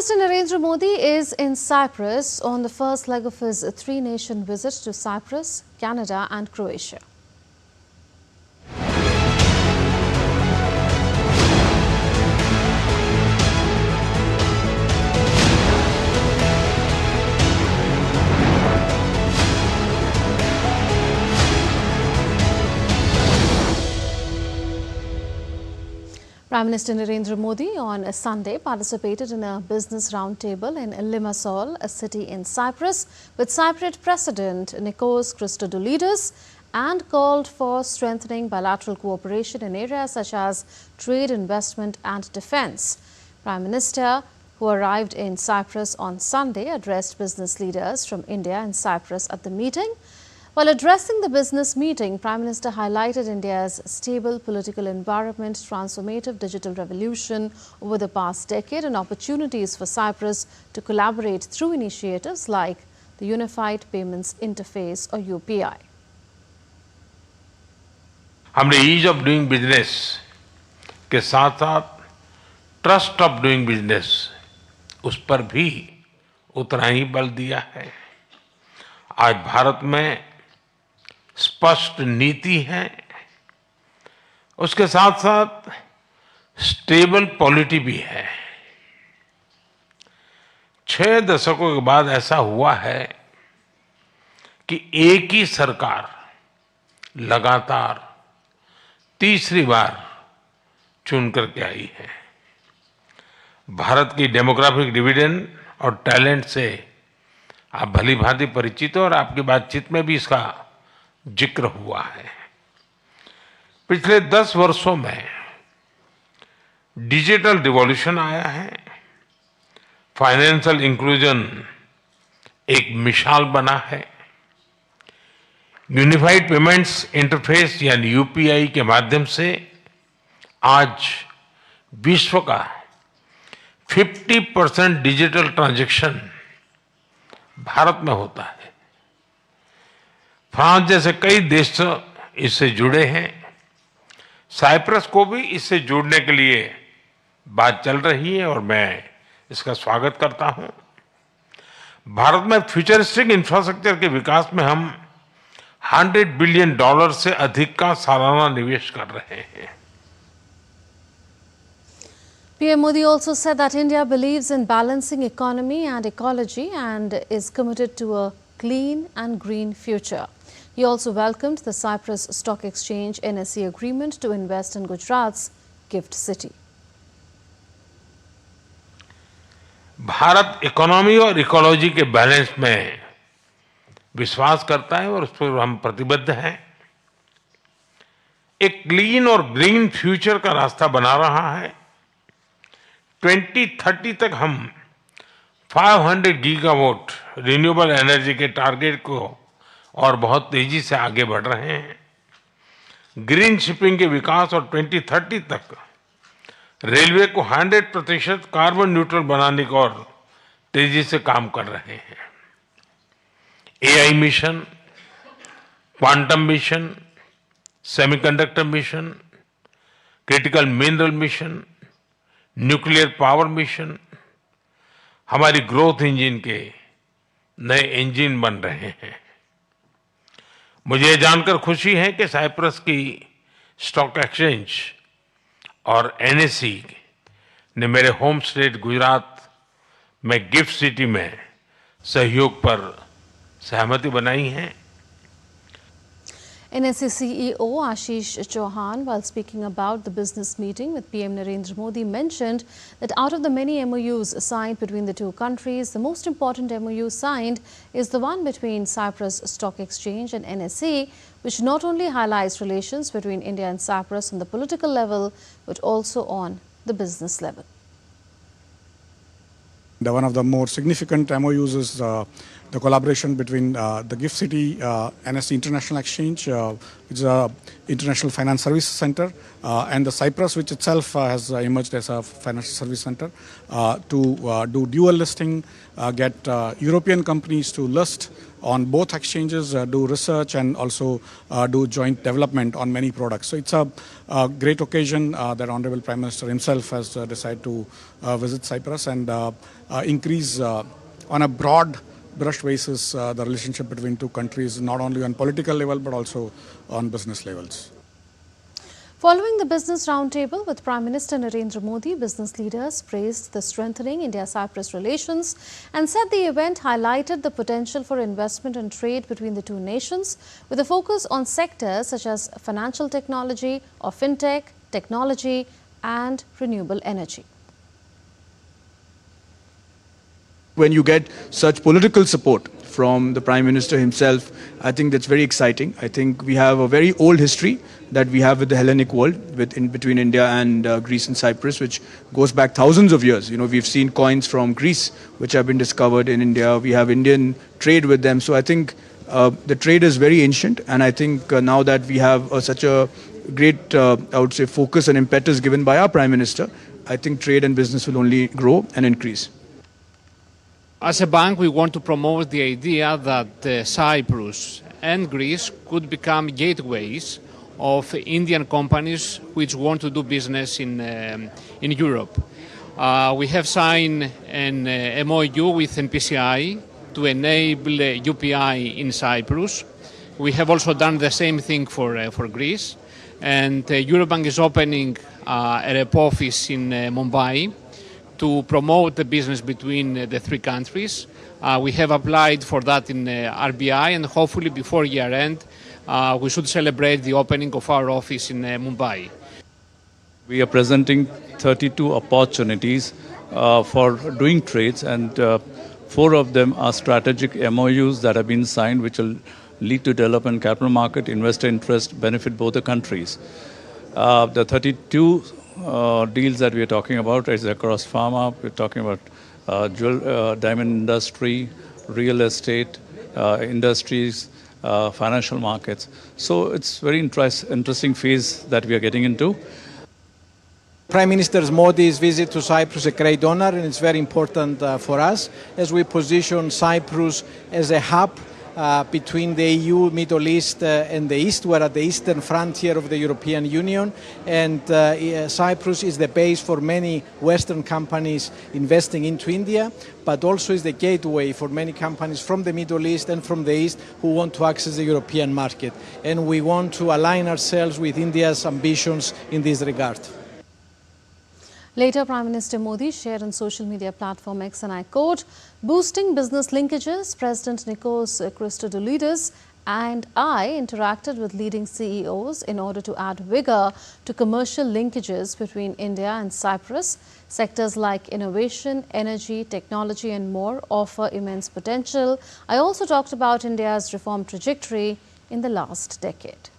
Minister Narendra Modi is in Cyprus on the first leg of his three-nation visit to Cyprus, Canada and Croatia. Prime Minister Narendra Modi on Sunday participated in a business roundtable in Limassol, a city in Cyprus, with Cypriot President Nikos Christodoulides, and called for strengthening bilateral cooperation in areas such as trade, investment and defence. Prime Minister, who arrived in Cyprus on Sunday, addressed business leaders from India and Cyprus at the meeting. While addressing the business meeting, Prime Minister highlighted India's stable political environment, transformative digital revolution over the past decade and opportunities for Cyprus to collaborate through initiatives like the Unified Payments Interface or UPI. हमने ease of doing business के साथ साथ trust of doing business उस पर भी उतना ही बल दिया है। आज भारत में स्पष्ट नीति है, उसके साथ साथ स्टेबल पॉलिटी भी है। 6 दशकों के बाद ऐसा हुआ है कि एक ही सरकार लगातार तीसरी बार चुन करके आई है। भारत की डेमोग्राफिक डिविडेंड और टैलेंट से आप भली भांति परिचित हो और आपकी बातचीत में भी इसका जिक्र हुआ है। पिछले 10 वर्षों में डिजिटल रिवॉल्यूशन आया है, फाइनेंशियल इंक्लूजन एक मिसाल बना है। यूनिफाइड पेमेंट्स इंटरफेस यानी यूपीआई के माध्यम से आज विश्व का 50% डिजिटल ट्रांजैक्शन भारत में होता है। फ्रांस जैसे कई देश इससे जुड़े हैं। साइप्रस को भी इससे जुड़ने के लिए बात चल रही है और मैं इसका स्वागत करता हूं। भारत में फ्यूचरिस्टिक इंफ्रास्ट्रक्चर के विकास में हम $100 बिलियन से अधिक का सालाना निवेश कर रहे हैं। PM Modi also said that India believes in balancing economy and ecology and is committed to a clean and green future. He also welcomed the Cyprus Stock Exchange NSE agreement to invest in Gujarat's gift city. Bharat economy और ecology के balance में विश्वास करता है और उस पर हम प्रतिबद्ध हैं। एक क्लीन और ग्रीन फ्यूचर का रास्ता बना रहा है। 2030 तक हम 500 गीगावाट रिन्यूएबल एनर्जी के टारगेट को और बहुत तेजी से आगे बढ़ रहे हैं। ग्रीन शिपिंग के विकास और 2030 तक रेलवे को 100% कार्बन न्यूट्रल बनाने को और तेजी से काम कर रहे हैं। AI mission, quantum mission, semiconductor mission, critical mineral mission, nuclear power mission हमारी ग्रोथ इंजन के नए इंजन बन रहे हैं। मुझे जानकर खुशी है कि साइप्रस की स्टॉक एक्सचेंज और एनएसई ने मेरे होम स्टेट गुजरात में गिफ्ट सिटी में सहयोग पर सहमति बनाई है। NSE CEO Ashish Chauhan, while speaking about the business meeting with PM Narendra Modi, mentioned that out of the many MOUs signed between the two countries, the most important MOU signed is the one between Cyprus Stock Exchange and NSE, which not only highlights relations between India and Cyprus on the political level, but also on the business level. One of the more significant MOUs is the collaboration between the GIFT City NSC International Exchange, which is an international finance service center, and the Cyprus, which itself has emerged as a financial service center, to do dual listing, get European companies to list on both exchanges, do research, and also do joint development on many products. So it's a great occasion that Honorable Prime Minister himself has decided to visit Cyprus and increase on a broad brush basis the relationship between two countries, not only on political level but also on business levels. Following the business roundtable with Prime Minister Narendra Modi, business leaders praised the strengthening India-Cyprus relations and said the event highlighted the potential for investment and trade between the two nations, with a focus on sectors such as financial technology or fintech, technology and renewable energy. When you get such political support from the Prime Minister himself, I think that's very exciting. I think we have a very old history that we have with the Hellenic world, between India and Greece and Cyprus, which goes back thousands of years. You know, we've seen coins from Greece which have been discovered in India. We have Indian trade with them. So I think the trade is very ancient, and I think now that we have such a great, I would say, focus and impetus given by our Prime Minister, I think trade and business will only grow and increase. As a bank, we want to promote the idea that Cyprus and Greece could become gateways of Indian companies which want to do business in Europe. We have signed an MOU with NPCI to enable UPI in Cyprus. We have also done the same thing for Greece. And Eurobank is opening a rep office in Mumbai to promote the business between the three countries. We have applied for that in RBI, and hopefully before year end, we should celebrate the opening of our office in Mumbai. We are presenting 32 opportunities for doing trades, and 4 of them are strategic MOUs that have been signed, which will lead to development, capital market, investor interest, benefit both the countries. The 32 deals that we are talking about is across pharma. We're talking about diamond industry, real estate, industries, financial markets. So it's very interesting phase that we are getting into. Prime Minister Modi's visit to Cyprus is a great honor, and it's very important for us as we position Cyprus as a hub between the EU, Middle East and the East. We're at the eastern frontier of the European Union, and Cyprus is the base for many Western companies investing into India, but also is the gateway for many companies from the Middle East and from the East who want to access the European market. And we want to align ourselves with India's ambitions in this regard. Later, Prime Minister Modi shared on social media platform X, and I quote, "Boosting business linkages, President Nikos Christodoulides and I interacted with leading CEOs in order to add vigor to commercial linkages between India and Cyprus. Sectors like innovation, energy, technology and more offer immense potential. I also talked about India's reform trajectory in the last decade."